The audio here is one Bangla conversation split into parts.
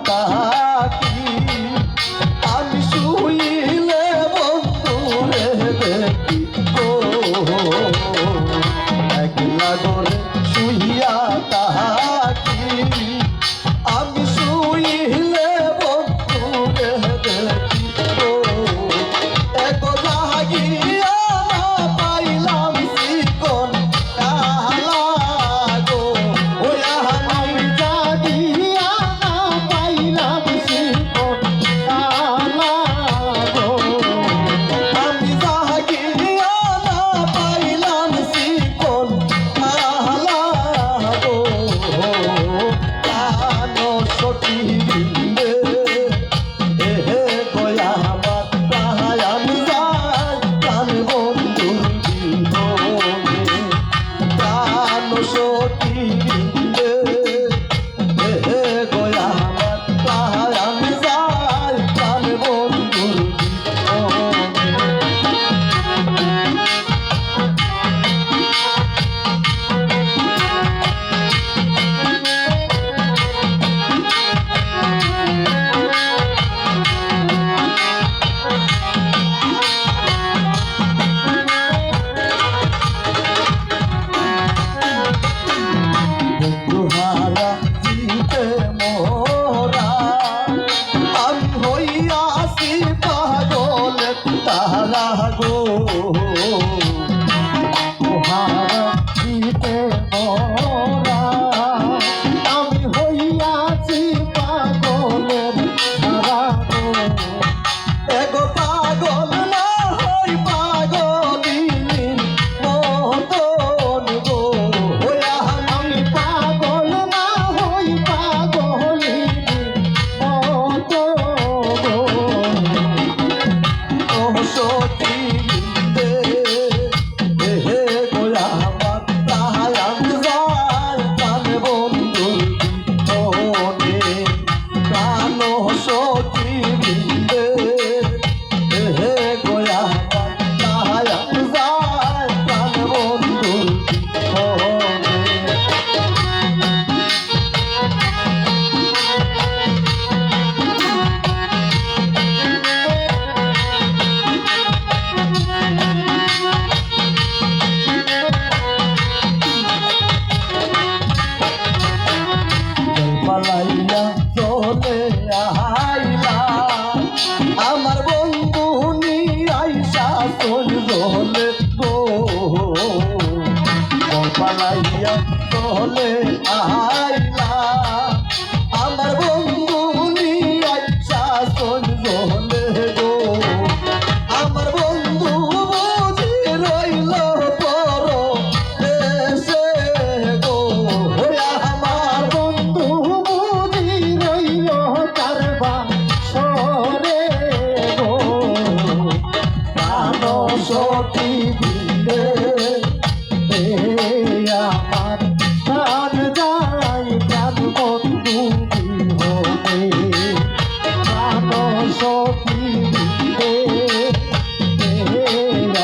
তাকি আমি শুইলে বন্ধুরে দেখি গো একলা করে শুইয়া তাকি আমি শুইলে বন্ধুরে দেখি গো এক লাগিয়া না পাইলাম শিকন কালা গো ওই আমি জাগিয়া না পাইলাম শিকন কালা গো আমি জাগিয়া না পাইলাম শিকন কালা গো কানো সখী রে এহে গয়া আমার প্রাণ যায় প্রাণ বন্ধুর বিহনে কানো সখী রে এহে গয়া আমার প্রাণ যায় প্রাণ বন্ধুর বন্ধুহারা জিতে মোরা আমি হইয়াছি পাগল তারা গো বন্ধুহারা জিতে মোরা আমি হইয়াছি পাগলের তারা গো এগো পাগল না হই পাগলিনীর মতন গো আমি পাগল না হই পাগলিনীর মতন গো ও সখী রে হে গোয়া আমার প্রাণ যায় প্রাণ বন্ধুর বিহনে প্রাণ সখী রে হে গোয়া আমার প্রাণ যায় প্রাণ বন্ধুর বিহনে পালাইয়া চলে আইলা আমার বন্ধু নি আইসা চল জলে গো পালাইয়া চলে আইলা আমার বন্ধু নি আইসা চল জলে গো আমার বন্ধু বুঝি রইল পর দেশে গো আমার বন্ধু বুঝি রইল কারবা সরে গো প্রাণ সখী দিলে আমার প্রাণ যায় প্রাণ বন্ধু বিহনে প্রাণ সখী দিলে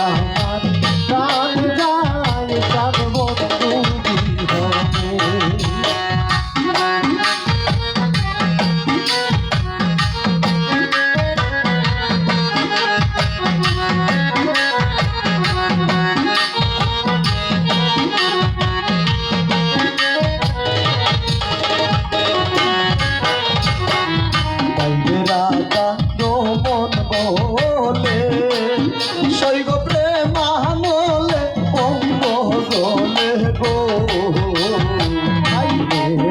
আমার প্রাণ যায় প্রাণ বন্ধু বিহনে রাজা রমন বলে সৈগ প্রেমানলে অঙ্গ জলে গো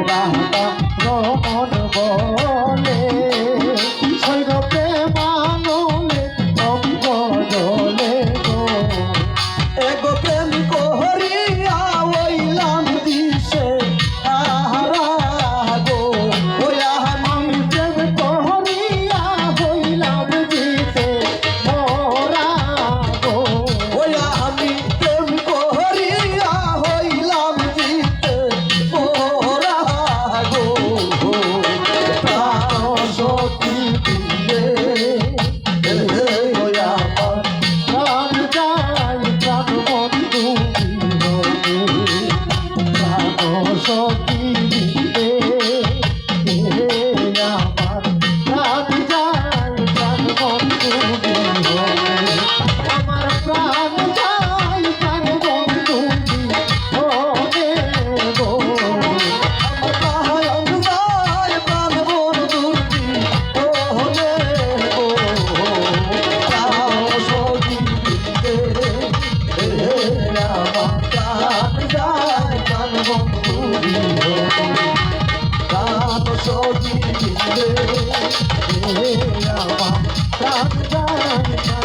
রাজা রমন বলে সৈগ প্রেমানলে অঙ্গ জলে গো এগো প্রেম করিয়া ওইলাম দিশে তাহারা গো ওয়া আমি প্রেম করিয়া হইলাম দিশে মোরা গো ওয়া আমি প্রেম করিয়া হইলাম দিশে মোরা গো প্রাণ না